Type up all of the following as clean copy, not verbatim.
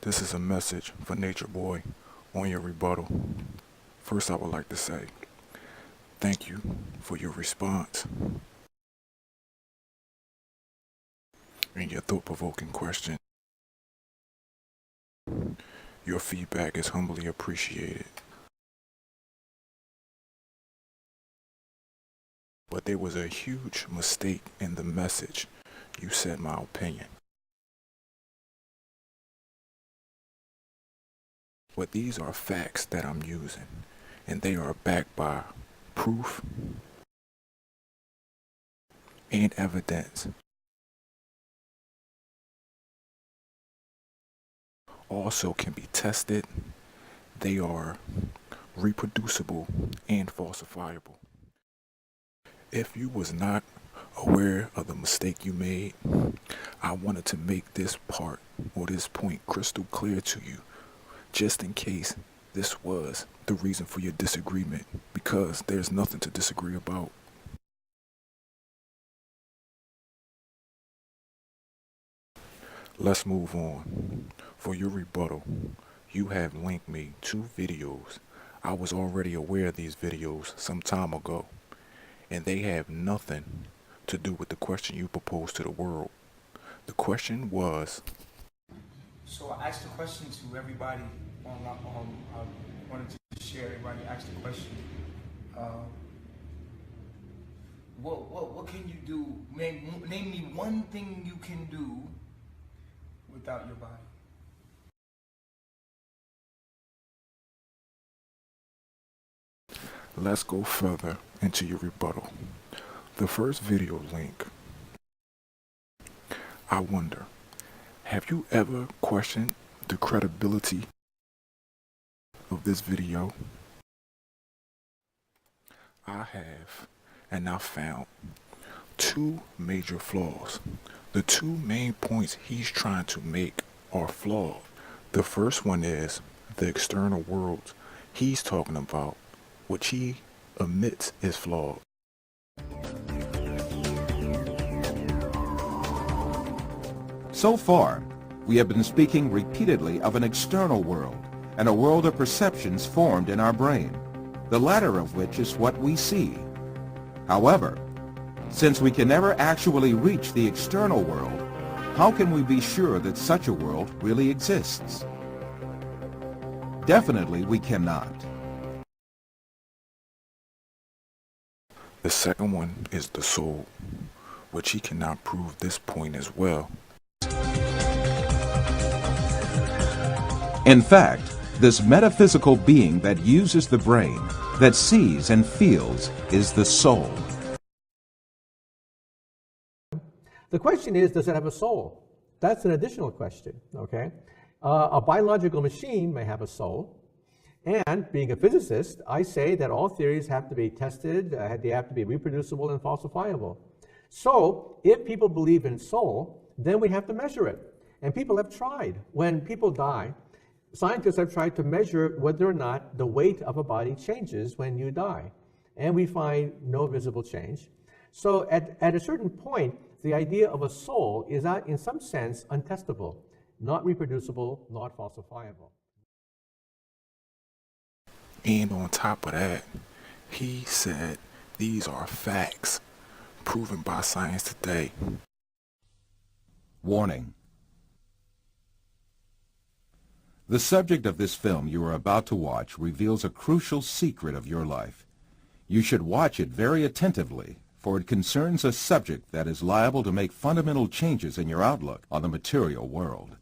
This is a message for Nature Boy on your rebuttal. First, I would like to say thank you for your response and your thought-provoking question. Your feedback is humbly appreciated. But there was a huge mistake in the message. You said my opinion. But these are facts that I'm using, and they are backed by proof and evidence. Also can be tested. They are reproducible and falsifiable. If you was not aware of the mistake you made, I wanted to make this part or this point crystal clear to you, just in case this was the reason for your disagreement, because there's nothing to disagree about. Let's move on. For your rebuttal, you have linked me 2 videos. I was already aware of these videos some time ago, and they have nothing to do with the question you proposed to the world. The question was... So I asked the question to everybody online. I wanted to share. Everybody asked the question. What can you do? Name me one thing you can do without your body. Let's go further into your rebuttal. The first video link. I wonder, have you ever questioned the credibility of this video? I have, and I found 2 major flaws. The 2 main points he's trying to make are flawed. The first one is the external world he's talking about, which he admits is flawed. So far, we have been speaking repeatedly of an external world and a world of perceptions formed in our brain, the latter of which is what we see. However, since we can never actually reach the external world, how can we be sure that such a world really exists? Definitely we cannot. The second one is the soul, which he cannot prove this point as well. In fact, this metaphysical being that uses the brain, that sees and feels, is the soul. The question is, does it have a soul? That's an additional question, okay? A biological machine may have a soul, and being a physicist, I say that all theories have to be tested, they have to be reproducible and falsifiable. So, if people believe in soul, then we have to measure it. And people have tried. When people die, scientists have tried to measure whether or not the weight of a body changes when you die. And we find no visible change. So at a certain point, the idea of a soul is not, in some sense, untestable, not reproducible, not falsifiable. And on top of that, he said these are facts proven by science today. Warning. The subject of this film you are about to watch reveals a crucial secret of your life. You should watch it very attentively, for it concerns a subject that is liable to make fundamental changes in your outlook on the material world.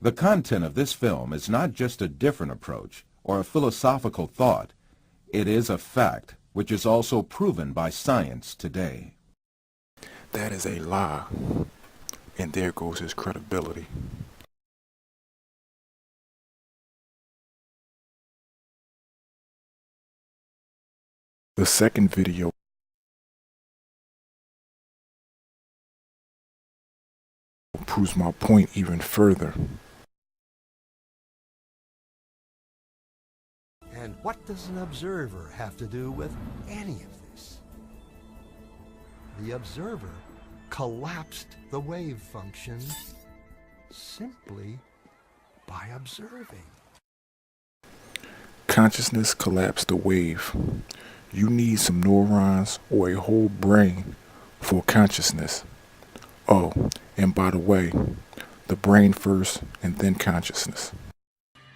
The content of this film is not just a different approach or a philosophical thought. It is a fact which is also proven by science today. That is a lie, and there goes his credibility. The second video proves my point even further. And what does an observer have to do with any of this? The observer collapsed the wave function simply by observing. Consciousness collapsed the wave. You need some neurons or a whole brain for consciousness. Oh, and by the way, the brain first and then consciousness.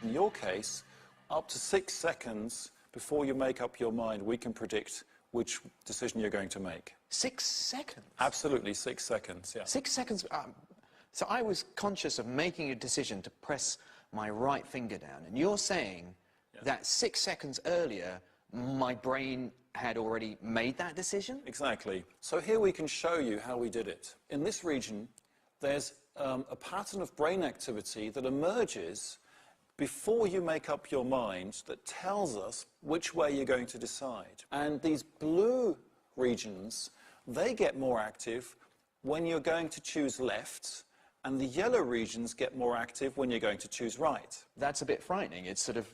In your case, up to 6 seconds before you make up your mind, we can predict which decision you're going to make. 6 seconds? Absolutely, 6 seconds, yeah. 6 seconds? So I was conscious of making a decision to press my right finger down, and you're saying that 6 seconds earlier, my brain had already made that decision? Exactly. So here we can show you how we did it. In this region, there's a pattern of brain activity that emerges before you make up your mind that tells us which way you're going to decide. And these blue regions, they get more active when you're going to choose left, and the yellow regions get more active when you're going to choose right. That's a bit frightening. It sort of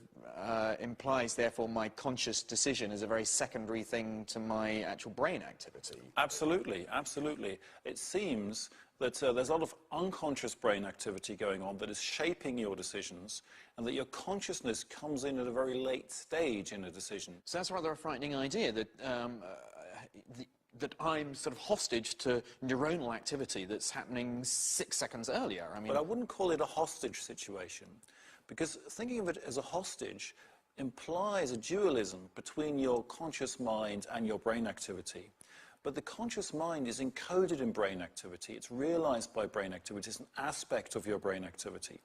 implies, therefore, my conscious decision is a very secondary thing to my actual brain activity. Absolutely, absolutely. It seems that there's a lot of unconscious brain activity going on that is shaping your decisions, and that your consciousness comes in at a very late stage in a decision. So that's rather a frightening idea, that that I'm sort of hostage to neuronal activity that's happening 6 seconds earlier. I mean, But I wouldn't call it a hostage situation, because thinking of it as a hostage implies a dualism between your conscious mind and your brain activity. But the conscious mind is encoded in brain activity. It's realized by brain activity. It's an aspect of your brain activity.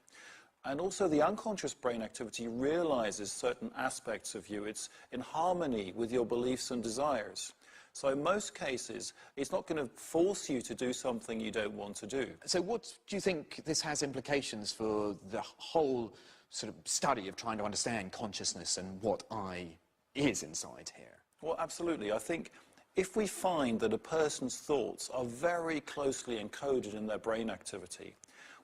And also the unconscious brain activity realizes certain aspects of you. It's in harmony with your beliefs and desires. So in most cases, it's not going to force you to do something you don't want to do. so what do you think this has implications for the whole sort of study of trying to understand consciousness and what I is inside here? Well, absolutely. I think if we find that a person's thoughts are very closely encoded in their brain activity,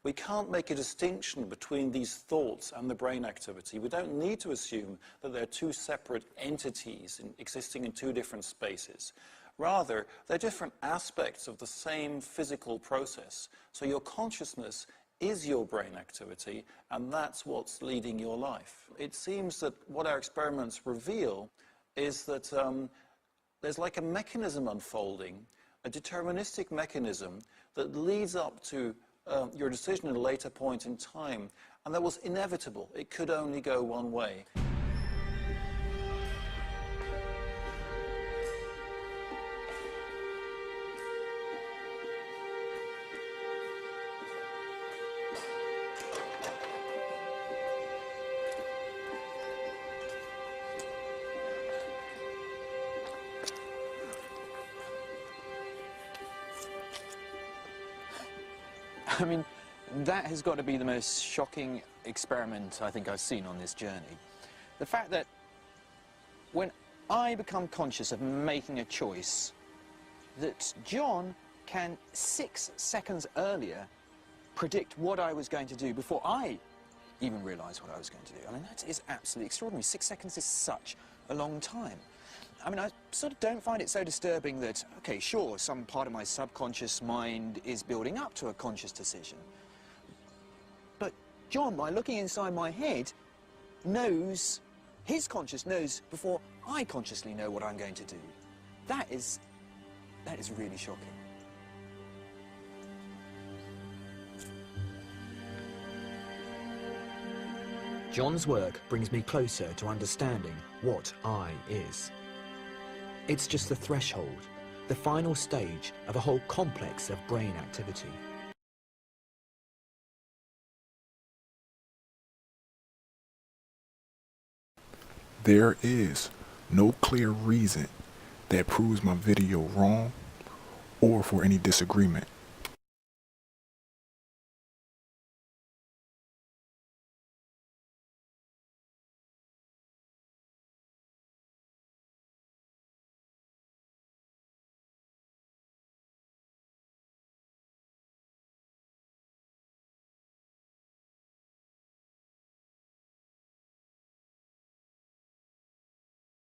we can't make a distinction between these thoughts and the brain activity. We don't need to assume that they're two separate entities existing in two different spaces. Rather, they're different aspects of the same physical process. So your consciousness is your brain activity, and that's what's leading your life. It seems that what our experiments reveal is that there's like a mechanism unfolding, a deterministic mechanism that leads up to your decision at a later point in time, and that was inevitable. It could only go one way. I mean, that has got to be the most shocking experiment I think I've seen on this journey. The fact that when I become conscious of making a choice, that John can 6 seconds earlier predict what I was going to do before I even realised what I was going to do. I mean, that is absolutely extraordinary. 6 seconds is such a long time. I mean, I sort of don't find it so disturbing that, okay, sure, some part of my subconscious mind is building up to a conscious decision. But John, by looking inside my head, knows, his conscious knows before I consciously know what I'm going to do. That is really shocking. John's work brings me closer to understanding what I is. It's just the threshold, the final stage of a whole complex of brain activity. There is no clear reason that proves my video wrong or for any disagreement.